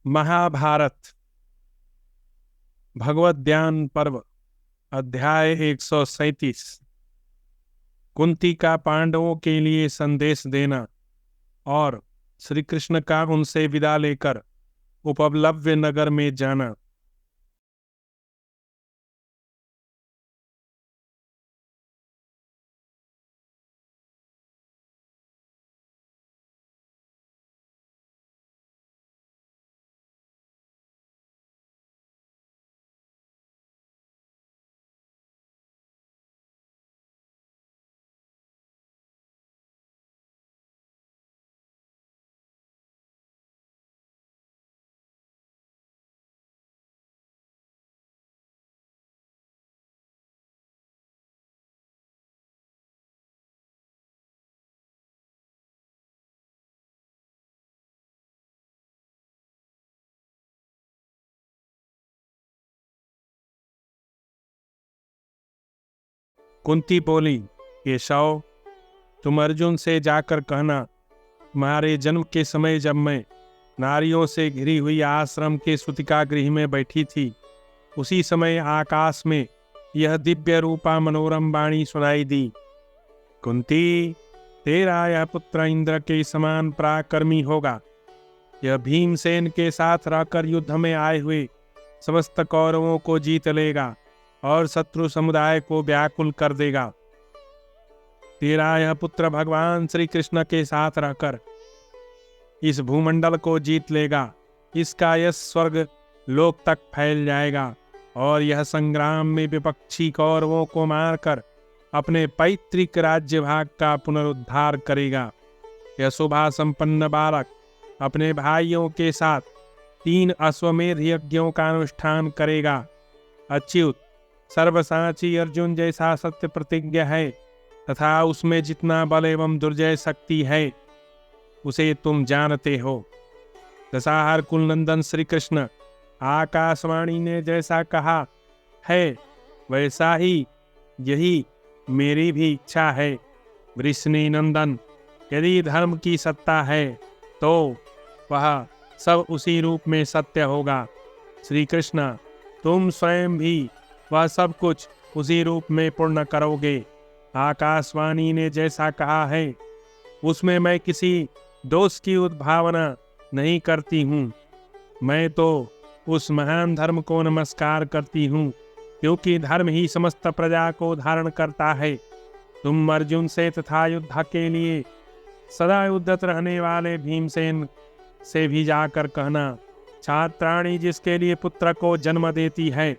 महाभारत भगवत ज्ञान पर्व अध्याय 137। कुंती का पांडवों के लिए संदेश देना और श्री कृष्ण का उनसे विदा लेकर उपप्लव्य नगर में जाना। कुंती बोली, केशव, तुम अर्जुन से जाकर कहना, तुम्हारे जन्म के समय जब मैं नारियों से घिरी हुई आश्रम के सूतिका गृह में बैठी थी, उसी समय आकाश में यह दिव्य रूपा मनोरम वाणी सुनाई दी। कुंती, तेरा यह पुत्र इंद्र के समान पराक्रमी होगा। यह भीमसेन के साथ रहकर युद्ध में आए हुए समस्त कौरवों को जीत लेगा और शत्रु समुदाय को व्याकुल कर देगा। तेरा यह पुत्र भगवान श्री कृष्ण के साथ रहकर इस भूमंडल को जीत लेगा। इसका यश स्वर्ग लोक तक फैल जाएगा और यह संग्राम में विपक्षी कौरवों को मारकर अपने पैतृक राज्य भाग का पुनरुद्धार करेगा। यह शोभा संपन्न बालक अपने भाइयों के साथ 3 अश्वमेध यज्ञों का अनुष्ठान करेगा। अच्युत, सर्वसाची अर्जुन जैसा सत्य प्रतिज्ञ है तथा उसमें जितना बल एवं दुर्जय शक्ति है उसे तुम जानते हो। दशाहर कुलनंदन श्री कृष्ण आकाशवाणी ने जैसा कहा है वैसा ही यही मेरी भी इच्छा है। वृष्णि नंदन, यदि धर्म की सत्ता है तो वह सब उसी रूप में सत्य होगा। श्री कृष्ण, तुम स्वयं भी वह सब कुछ उसी रूप में पूर्ण करोगे। आकाशवाणी ने जैसा कहा है उसमें मैं किसी दोष की उद्भावना नहीं करती हूँ। मैं तो उस महान धर्म को नमस्कार करती हूँ क्योंकि धर्म ही समस्त प्रजा को धारण करता है। तुम अर्जुन से तथा युद्ध के लिए सदा उद्यत रहने वाले भीमसेन से भी जाकर कहना, छात्राणी जिसके लिए पुत्र को जन्म देती है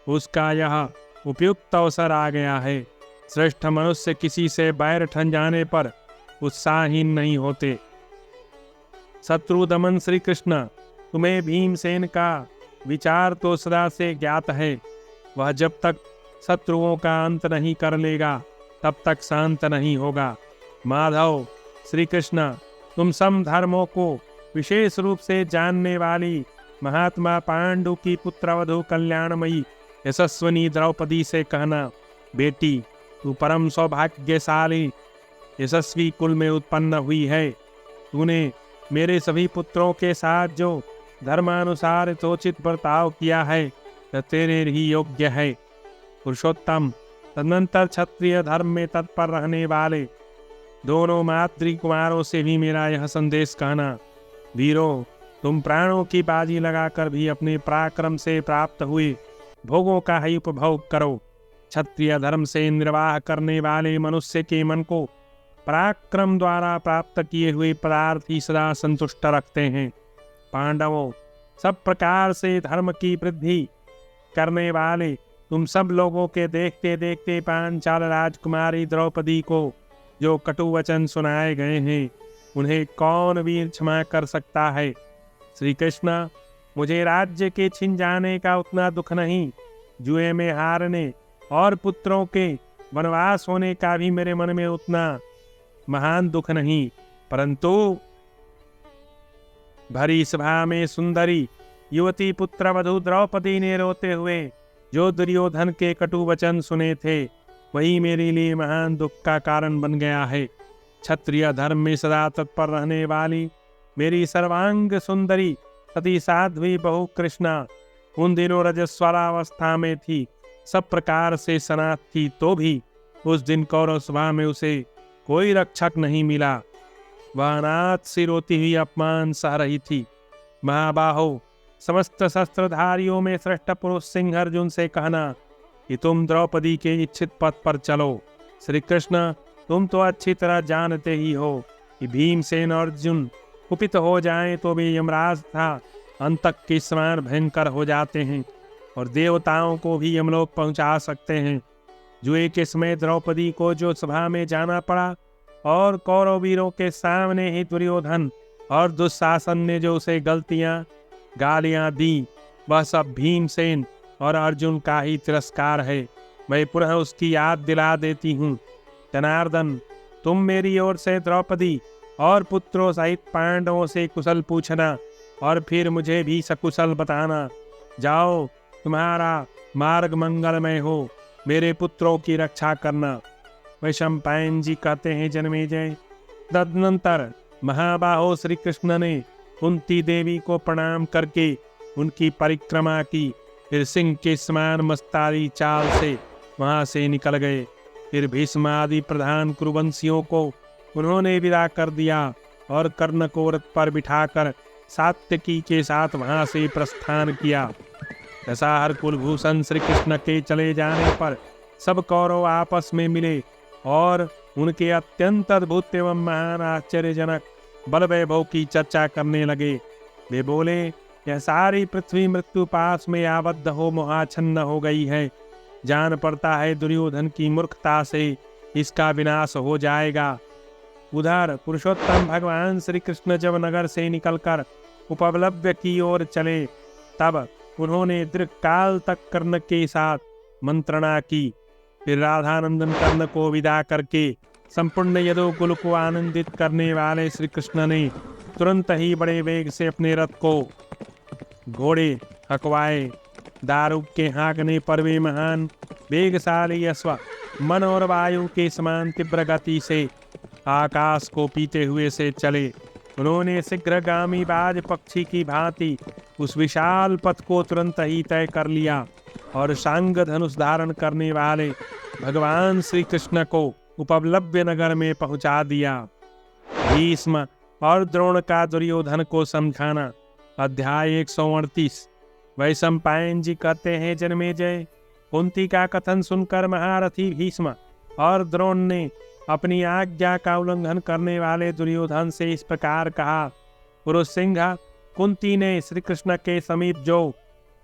उसका यह उपयुक्त अवसर आ गया है। श्रेष्ठ मनुष्य किसी से बैर ठन जाने पर उत्साहहीन नहीं होते। शत्रु दमन श्री कृष्ण, तुम्हें भीमसेन का विचार तो सदा से ज्ञात है। वह जब तक शत्रुओं का अंत नहीं कर लेगा तब तक शांत नहीं होगा। माधव, श्री कृष्ण, तुम सम धर्मों को विशेष रूप से जानने वाली महात्मा पांडु की पुत्रवधू कल्याणमयी यशस्विनी द्रौपदी से कहना, बेटी, तू परम सौभाग्यशाली यशस्वी कुल में उत्पन्न हुई है। तूने मेरे सभी पुत्रों के साथ जो धर्मानुसार यथोचित बर्ताव किया है वह तेरे ही योग्य है। पुरुषोत्तम, तदनंतर क्षत्रिय धर्म में तत्पर रहने वाले दोनों मातृ कुमारों से भी मेरा यह संदेश कहना, वीरों, तुम प्राणों की बाजी लगाकर भी अपने पराक्रम से प्राप्त हुए भोगों का ही उपभोग करो। क्षत्रिय धर्म से निर्वाह करने वाले मनुष्य के मन को पराक्रम द्वारा प्राप्त किए हुए पदार्थ ही सदा संतुष्ट रखते हैं। पांडवों, सब प्रकार से धर्म की वृद्धि करने वाले तुम सब लोगों के देखते देखते पांचाल राजकुमारी द्रौपदी को जो कटु वचन सुनाए गए हैं उन्हें कौन वीर क्षमा कर सकता है। श्री कृष्ण, मुझे राज्य के छिन जाने का उतना दुख नहीं, जुए में हारने और पुत्रों के वनवास होने का भी मेरे मन में उतना महान दुख नहीं, परंतु भरी सभा में सुंदरी युवती पुत्रवधू द्रौपदी ने रोते हुए जो दुर्योधन के कटु वचन सुने थे वही मेरे लिए महान दुख का कारण बन गया है। क्षत्रिय धर्म में सदा तत्पर रहने वाली मेरी सर्वांग सुंदरी सती साध्वी बहु कृष्णा उन दिनों रजस्वलावस्था में थी, सब प्रकार से सनाथ थी, तो भी उस दिन कौरव सभा में उसे कोई रक्षक नहीं मिला। वह अनाथ सी रोती हुई अपमान सह रही थी। महाबाहो, समस्त शस्त्रधारियों में श्रेष्ठ पुरुष सिंह अर्जुन से कहना कि तुम द्रौपदी के इच्छित पथ पर चलो। श्री कृष्ण, तुम तो अच्छी तरह जानते ही हो कि भीमसेन और अर्जुन कुपित हो जाएं तो भी यमराज था अंतक के समान भयंकर हो जाते हैं और देवताओं को भी यमलोक पहुंचा सकते हैं। जुए के समय द्रौपदी को जो सभा में जाना पड़ा और कौरव वीरों के सामने ही दुर्योधन और दुशासन ने जो उसे गलतियां गालियां दी, वह सब भीमसेन और अर्जुन का ही तिरस्कार है। मैं पुनः उसकी याद दिला देती हूँ। जनार्दन, तुम मेरी ओर से द्रौपदी और पुत्रों सहित पांडवों से कुशल पूछना और फिर मुझे भी सकुशल बताना। जाओ, तुम्हारा मार्ग मंगलमय हो, मेरे पुत्रों की रक्षा करना। वैशंपायन जी कहते हैं जन्मेजय, तदनंतर महाबाहो श्री कृष्ण ने कुंती देवी को प्रणाम करके उनकी परिक्रमा की, फिर सिंह के समान मस्तारी चाल से वहां से निकल गए। फिर भीष्म आदि प्रधान कुरुवंशियों को उन्होंने विदा कर दिया और कर्ण को रथ पर बिठाकर सात्यकी के साथ वहां से प्रस्थान किया। दशाहर कुलभूषण श्री कृष्ण के चले जाने पर सब कौरव आपस में मिले और उनके अत्यंत अद्भुत एवं महान आश्चर्यजनक बल वैभव की चर्चा करने लगे। वे बोले, यह सारी पृथ्वी मृत्यु पास में आबद्ध हो मोहाच्छन्न हो गई है। जान पड़ता है दुर्योधन की मूर्खता से इसका विनाश हो जाएगा। उधर पुरुषोत्तम भगवान श्री कृष्ण जब नगर से निकलकर उपलब्ध की ओर चले, तब उन्होंने दीर्घकाल तक कर्ण के साथ मंत्रणा की। फिर राधानंदन कर्ण को विदा करके संपूर्ण यदुकुल को आनंदित करने वाले श्री कृष्ण ने तुरंत ही बड़े वेग से अपने रथ को घोड़े हकवाए। दारुक के हाँकने पर वे महान वेगशाली अश्व मन और वायु के समान तीव्र गति से आकाश को पीते हुए से चले। उन्होंने शीघ्रगामी बाज पक्षी की भांति उस विशाल पथ को तुरंत ही तय कर लिया और सांग धनुष धारण करने वाले भगवान श्री कृष्ण को उपलब्ध नगर में पहुंचा दिया। भीष्म और द्रोण का दुर्योधन को समझाना। अध्याय 138। वैशंपायन जी कहते हैं जन्मेजय, कुंती का कथन सुनकर महारथी भीष्म और द्रोण ने अपनी आज्ञा का उल्लंघन करने वाले दुर्योधन से इस प्रकार कहा। पुरुष सिंह, कुंती ने श्री कृष्ण के समीप जो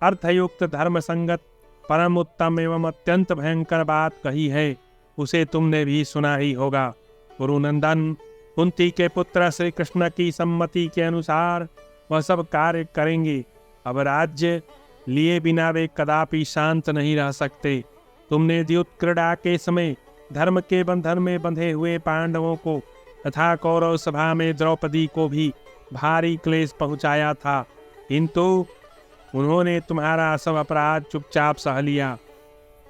अर्थयुक्त धर्म संगत परम उत्तम एवं अत्यंत भयंकर बात कही है, उसे तुमने भी सुना ही होगा। कुरुनंदन, कुंती के पुत्र श्री कृष्ण की सम्मति के अनुसार वह सब कार्य करेंगे। अब राज्य लिए बिना वे कदापि शांत नहीं रह सकते। तुमने द्युत क्रीड़ा के समय धर्म के बंधन में बंधे हुए पांडवों को तथा कौरव सभा में द्रौपदी को भी भारी क्लेश पहुंचाया था, किंतु उन्होंने तुम्हारा सब अपराध चुपचाप सह लिया।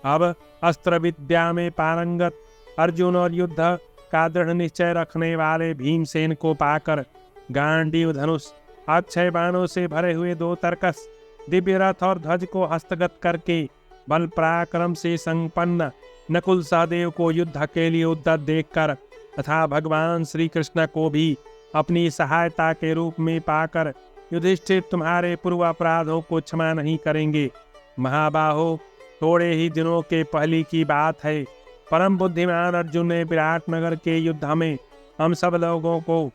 अब अस्त्र विद्या में पारंगत अर्जुन और युद्ध का दृढ़ निश्चय रखने वाले भीमसेन को पाकर गांडीव धनुष, अक्षय बाणों से भरे हुए 2 तरकस, दिव्य रथ और ध्वज को हस्तगत करके बल पराक्रम से संपन्न नकुल सहदेव को युद्ध के लिए उद्यत देखकर तथा भगवान श्री कृष्ण को भी अपनी सहायता के रूप में पाकर युधिष्ठिर तुम्हारे पूर्व अपराधों को क्षमा नहीं करेंगे। महाबाहो, थोड़े ही दिनों के पहले की बात है, परम बुद्धिमान अर्जुन ने विराट नगर के युद्ध में हम सब लोगों को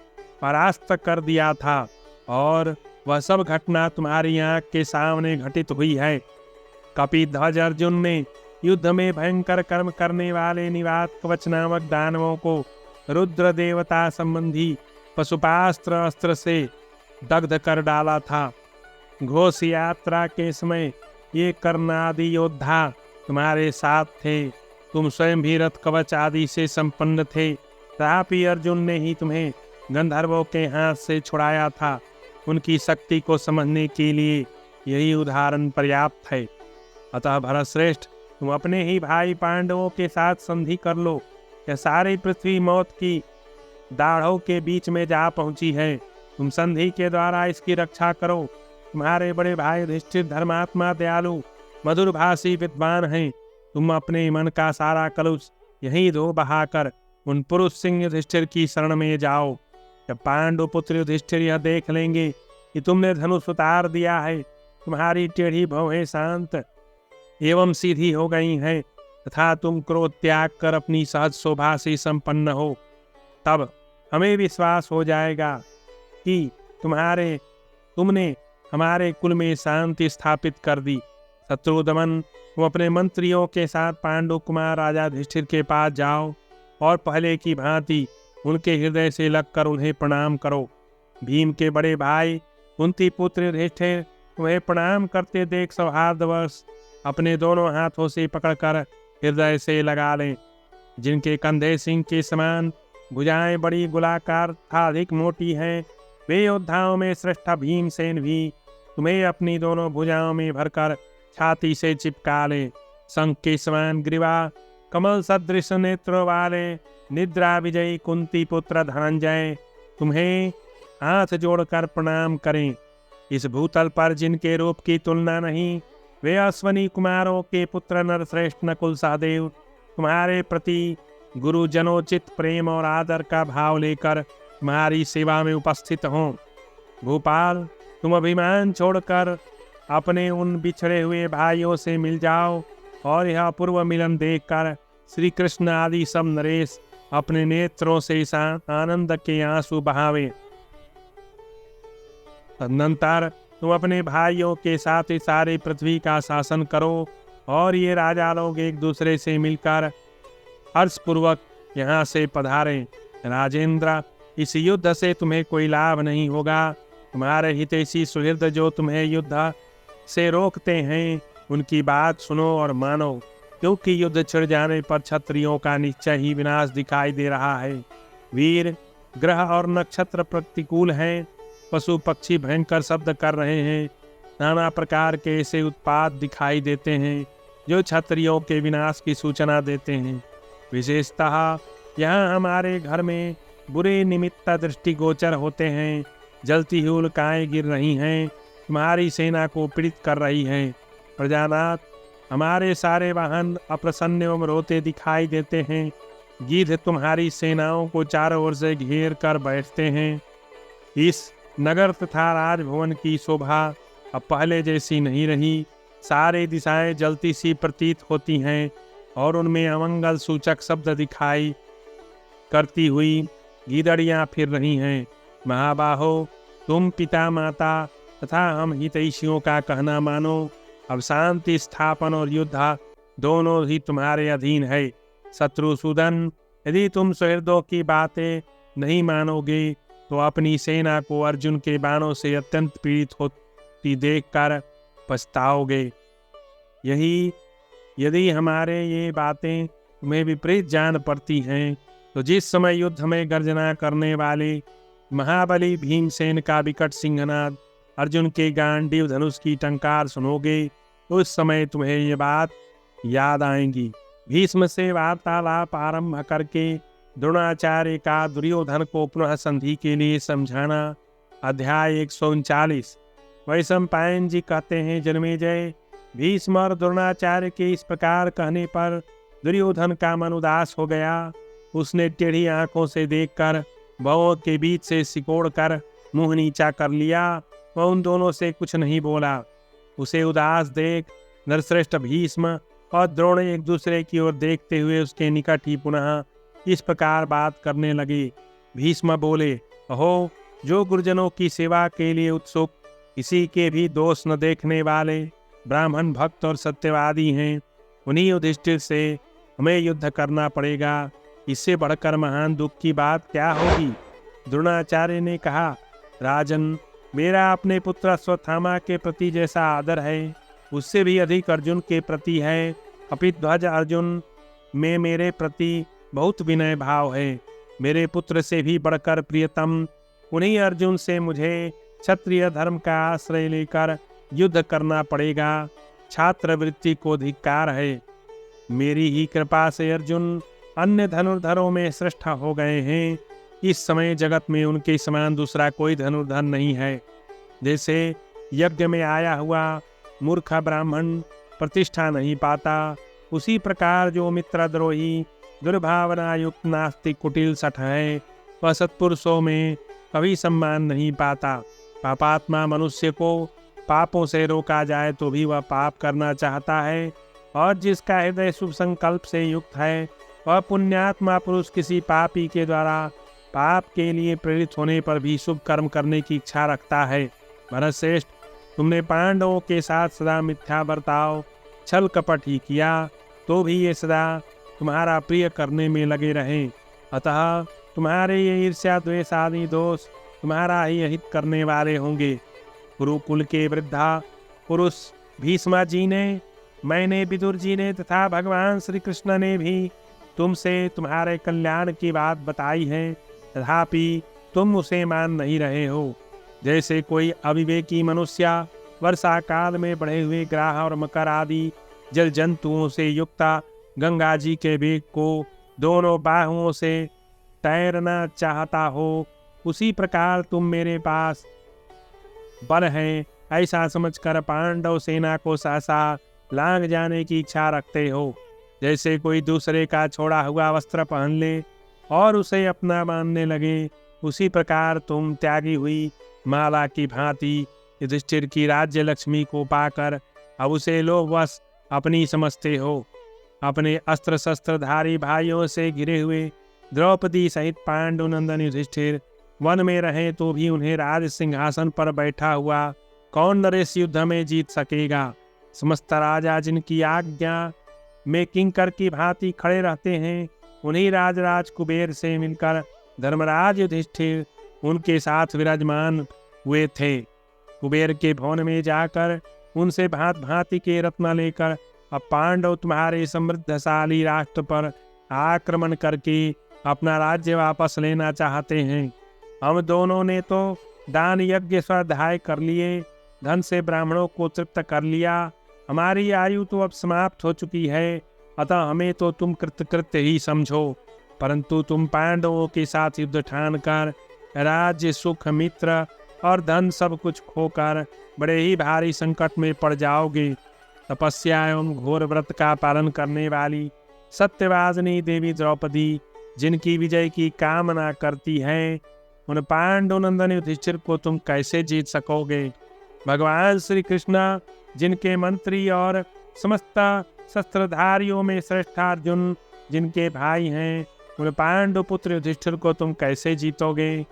परास्त कर दिया था और वह सब घटना तुम्हारी आंख के सामने घटित हुई है। कपिध्वज अर्जुन ने युद्ध में भयंकर कर्म करने वाले निवात कवच नामक दानवों को रुद्र देवता संबंधी पशुपास्त्र अस्त्र से दग्ध कर डाला था। घोष यात्रा के समय ये कर्ण आदि योद्धा तुम्हारे साथ थे। तुम स्वयं भी रथ कवच आदि से संपन्न थे, तथापि अर्जुन ने ही तुम्हें गंधर्वों के हाथ से छुड़ाया था। उनकी शक्ति को समझने के लिए यही उदाहरण पर्याप्त है। अतः भरतश्रेष्ठ, तुम अपने ही भाई पांडवों के साथ संधि कर लो। यह सारी पृथ्वी मौत की दाढ़ों के बीच में जा पहुंची है। तुम संधि के द्वारा इसकी रक्षा करो तुम्हारे बड़े भाई युधिष्ठिर धर्मात्मा दयालु मधुर भाषी विद्वान हैं। तुम अपने मन का सारा कलुष यहीं धो बहाकर उन पुरुष सिंह युधिष्ठिर की शरण में जाओ। जब पांडु पुत्र युधिष्ठिर यह देख लेंगे कि तुमने धनुष उतार दिया है, तुम्हारी टेढ़ी भौहें शांत एवं सीधी हो गई हैं तथा तुम क्रोध त्याग कर अपनी सहज शोभा से संपन्न हो, तब हमें विश्वास हो जाएगा कि तुमने हमारे कुल में शांति स्थापित कर दी। शत्रुदमन, तुम अपने मंत्रियों के साथ पांडु कुमार राजा युधिष्ठिर के पास जाओ और पहले की भांति उनके हृदय से लगकर उन्हें प्रणाम करो। भीम के बड़े भाई कुंती पुत्र युधिष्ठिर तुम्हें प्रणाम करते देख सौहार्दवश अपने दोनों हाथों से पकड़कर हृदय से लगा लें। जिनके कंधे सिंह के समान, भुजाएं बड़ी गोलाकार तथा अधिक मोटी हैं, वे योद्धाओं में श्रेष्ठ भीमसेन भी तुम्हें अपनी दोनों भुजाओं में भरकर छाती से चिपका ले। शंख के समान ग्रीवा, कमल सदृश नेत्रों वाले निद्रा विजयी कुंती पुत्र धनंजय तुम्हें हाथ जोड़कर प्रणाम करें। इस भूतल पर जिनके रूप की तुलना नहीं, वे अश्वनी कुमारों के पुत्र नरश्रेष्ठ नकुल सहदेव तुम्हारे प्रति गुरुजनोचित प्रेम और आदर का भाव लेकर तुम्हारी सेवा में उपस्थित हों। भोपाल, तुम अभिमान छोड़कर अपने उन बिछड़े हुए भाइयों से मिल जाओ और यह अपूर्व मिलन देखकर श्री कृष्ण आदि सब नरेश अपने नेत्रों से आनंद के आंसू बहावे। तदनंतर तुम अपने भाइयों के साथ इस सारी पृथ्वी का शासन करो और ये राजा लोग एक दूसरे से मिलकर हर्षपूर्वक यहाँ से पधारें। राजेंद्र, इस युद्ध से तुम्हें कोई लाभ नहीं होगा। तुम्हारे हितैषी सुहृद जो तुम्हें युद्ध से रोकते हैं, उनकी बात सुनो और मानो, क्योंकि युद्ध छिड़ जाने पर क्षत्रियों का निश्चय ही विनाश दिखाई दे रहा है। वीर, ग्रह और नक्षत्र प्रतिकूल हैं, पशु पक्षी भयंकर शब्द कर रहे हैं, नाना प्रकार के ऐसे उत्पात दिखाई देते हैं जो क्षत्रियों के विनाश की सूचना देते हैं। विशेषतः यहाँ हमारे घर में बुरे निमित्त दृष्टिगोचर होते हैं। जलती हुई उल्काएं गिर रही हैं, तुम्हारी सेना को पीड़ित कर रही हैं। प्रजानाथ, हमारे सारे वाहन अप्रसन्न एवं रोते दिखाई देते हैं। गिद्ध तुम्हारी सेनाओं को चारों ओर से घेर कर बैठते हैं। इस नगर तथा राजभवन की शोभा अब पहले जैसी नहीं रही। सारी दिशाएं जलती सी प्रतीत होती हैं और उनमें अमंगल सूचक शब्द दिखाई करती हुई गीदड़ियां फिर रही हैं। महाबाहो, तुम पिता माता तथा हम हितैषियों का कहना मानो। अब शांति स्थापन और युद्ध दोनों ही तुम्हारे अधीन है। शत्रुसूदन, यदि तुम सुहृदों की बातें नहीं मानोगे तो अपनी सेना को अर्जुन के बाणों से अत्यंत पीड़ित होती देखकर पछताओगे। यदि हमारे ये बातें तुम्हें विपरीत जान पड़ती हैं तो जिस समय युद्ध में गर्जना करने वाले महाबली भीमसेन का विकट सिंहनाद, अर्जुन के गांडीव धनुष की टंकार सुनोगे, उस समय तुम्हें ये बात याद आएंगी। भीष्म से वार्तालाप आरंभ करके द्रोणाचार्य का दुर्योधन को पुनः संधि के लिए समझाना। अध्याय 139। वैशंपायन जी कहते हैं, जन्मेजय, भीष्म और द्रोणाचार्य के इस प्रकार कहने पर दुर्योधन का मन उदास हो गया। उसने टेढ़ी आंखों से देखकर भवों के बीच से सिकोड़कर मुंह नीचा कर लिया। वह उन दोनों से कुछ नहीं बोला। उसे उदास देख नरश्रेष्ठ भीष्म और द्रोण एक दूसरे की ओर देखते हुए उसके निकट ही पुनः इस प्रकार बात करने लगे। भीष्म बोले, अहो, जो गुरुजनों की सेवा के लिए उत्सुक, किसी के भी दोष न देखने वाले ब्राह्मण भक्त और सत्यवादी हैं, उन्हीं युधिष्ठिर से हमें युद्ध करना पड़ेगा। इससे बढ़कर महान दुख की बात क्या होगी। द्रोणाचार्य ने कहा, राजन, मेरा अपने पुत्र अश्वत्थामा के प्रति जैसा आदर है, उससे भी अधिक अर्जुन के प्रति है। कपिध्वज अर्जुन में मेरे प्रति बहुत विनय भाव है। मेरे पुत्र से भी बढ़कर प्रियतम उन्हीं अर्जुन से मुझे क्षत्रिय धर्म का आश्रय लेकर युद्ध करना पड़ेगा। छात्रवृत्ति को धिक्कार है। मेरी ही कृपा से अर्जुन अन्य धनुर्धरों में श्रेष्ठ हो गए हैं। इस समय जगत में उनके समान दूसरा कोई धनुर्धर नहीं है। जैसे यज्ञ में आया हुआ मूर्ख ब्राह्मण प्रतिष्ठा नहीं पाता, उसी प्रकार जो मित्रद्रोही दुर्भावना युक्त नास्तिक कुटिल सठ है, वह सत्पुरुषों में कभी सम्मान नहीं पाता। पापात्मा मनुष्य को पापों से रोका जाए तो भी वह पाप करना चाहता है, और जिसका हृदय शुभ संकल्प से युक्त है, वह पुण्यात्मा पुरुष किसी पापी के द्वारा पाप के लिए प्रेरित होने पर भी शुभ कर्म करने की इच्छा रखता है। भरतश्रेष्ठ, तुमने पांडवों के साथ सदा मिथ्या बर्ताव, छल कपट ही किया, तो भी ये सदा तुम्हारा प्रिय करने में लगे रहे। अतः तुम्हारे ये ईर्ष्या द्वेष आदि दोष तुम्हारा ही हित करने वाले होंगे। गुरुकुल के वृद्धा पुरुष भीष्मा जी ने, मैंने, विदुर जी ने तथा भगवान श्री कृष्ण ने भी तुमसे तुम्हारे कल्याण की बात बताई है, तथापि तुम उसे मान नहीं रहे हो। जैसे कोई अविवेकी मनुष्य वर्षा काल में बढ़े हुए ग्राह और मकर आदि जल जंतुओं से युक्त गंगा जी के वेग को दोनों बाहुओं से तैरना चाहता हो, उसी प्रकार तुम मेरे पास बल है ऐसा समझकर पांडव सेना को सहसा लांघ जाने की इच्छा रखते हो। जैसे कोई दूसरे का छोड़ा हुआ वस्त्र पहन ले और उसे अपना मानने लगे, उसी प्रकार तुम त्यागी हुई माला की भांति युधिष्ठिर की राज्य लक्ष्मी को पाकर अब उसे लोभवश अपनी समझते हो। अपने अस्त्र शस्त्रधारी भाइयों से घिरे हुए द्रौपदी सहित पांडुनंदन युधिष्ठिर वन में रहे तो भी उन्हें राज सिंहासन पर बैठा हुआ कौन नरेश युद्ध में जीत सकेगा। समस्त राजा जिनकी आज्ञा में किंकर की भांति खड़े रहते हैं, उन्हीं राजराज कुबेर से मिलकर धर्मराज युधिष्ठिर उनके साथ विराजमान हुए थे। कुबेर के भवन में जाकर उनसे भांत भांति के रत्न लेकर अब पांडव तुम्हारे समृद्धशाली राष्ट्र पर आक्रमण करके अपना राज्य वापस लेना चाहते हैं। हम दोनों ने तो दान यज्ञ स्वाध्याय कर लिए, धन से ब्राह्मणों को तृप्त कर लिया, हमारी आयु तो अब समाप्त हो चुकी है, अतः हमें तो तुम कृतकृत्य ही समझो। परंतु तुम पांडवों के साथ युद्ध ठान कर राज्य, सुख, मित्र और धन सब कुछ खोकर बड़े ही भारी संकट में पड़ जाओगे। तपस्या एवं घोर व्रत का पालन करने वाली सत्यवादिनी देवी द्रौपदी जिनकी विजय की कामना करती है, उन पांडुनंदन युधिष्ठिर को तुम कैसे जीत सकोगे। भगवान श्री कृष्ण जिनके मंत्री और समस्त शस्त्रधारियों में श्रेष्ठ अर्जुन जिनके भाई हैं, उन पांडुपुत्र युधिष्ठिर को तुम कैसे जीतोगे।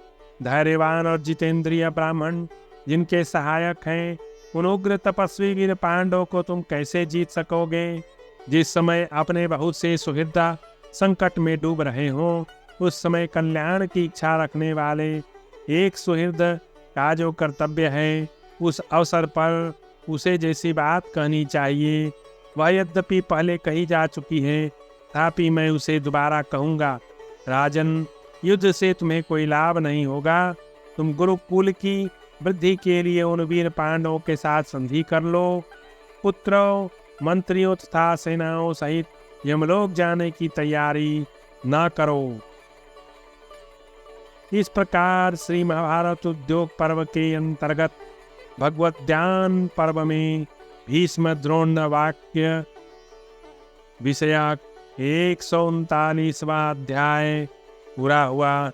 धैर्यवान और जितेंद्रिय ब्राह्मण जिनके सहायक हैं, उन उग्र तपस्वी वीर पांडव को तुम कैसे जीत सकोगे। जिस समय अपने बहुत से सुहृद संकट में डूब रहे हो, उस समय कल्याण की इच्छा रखने वाले एक सुहृद का जो कर्तव्य है, उस अवसर पर उसे जैसी बात कहनी चाहिए वह यद्यपि पहले कही जा चुकी है, तथापि मैं उसे दोबारा कहूँगा। राजन, युद्ध से तुम्हें कोई लाभ नहीं होगा। तुम गुरुकुल की वृद्धि के लिए उन वीर पांडवों के साथ संधि कर लो। पुत्रों, मंत्रियों तथा सेनाओं सहित यमलोक जाने की तैयारी न करो। इस प्रकार श्री महाभारत उद्योग पर्व के अंतर्गत भगवत ज्ञान पर्व में भीष्म द्रोण वाक्य विषयक 139वां अध्याय पूरा हुआ।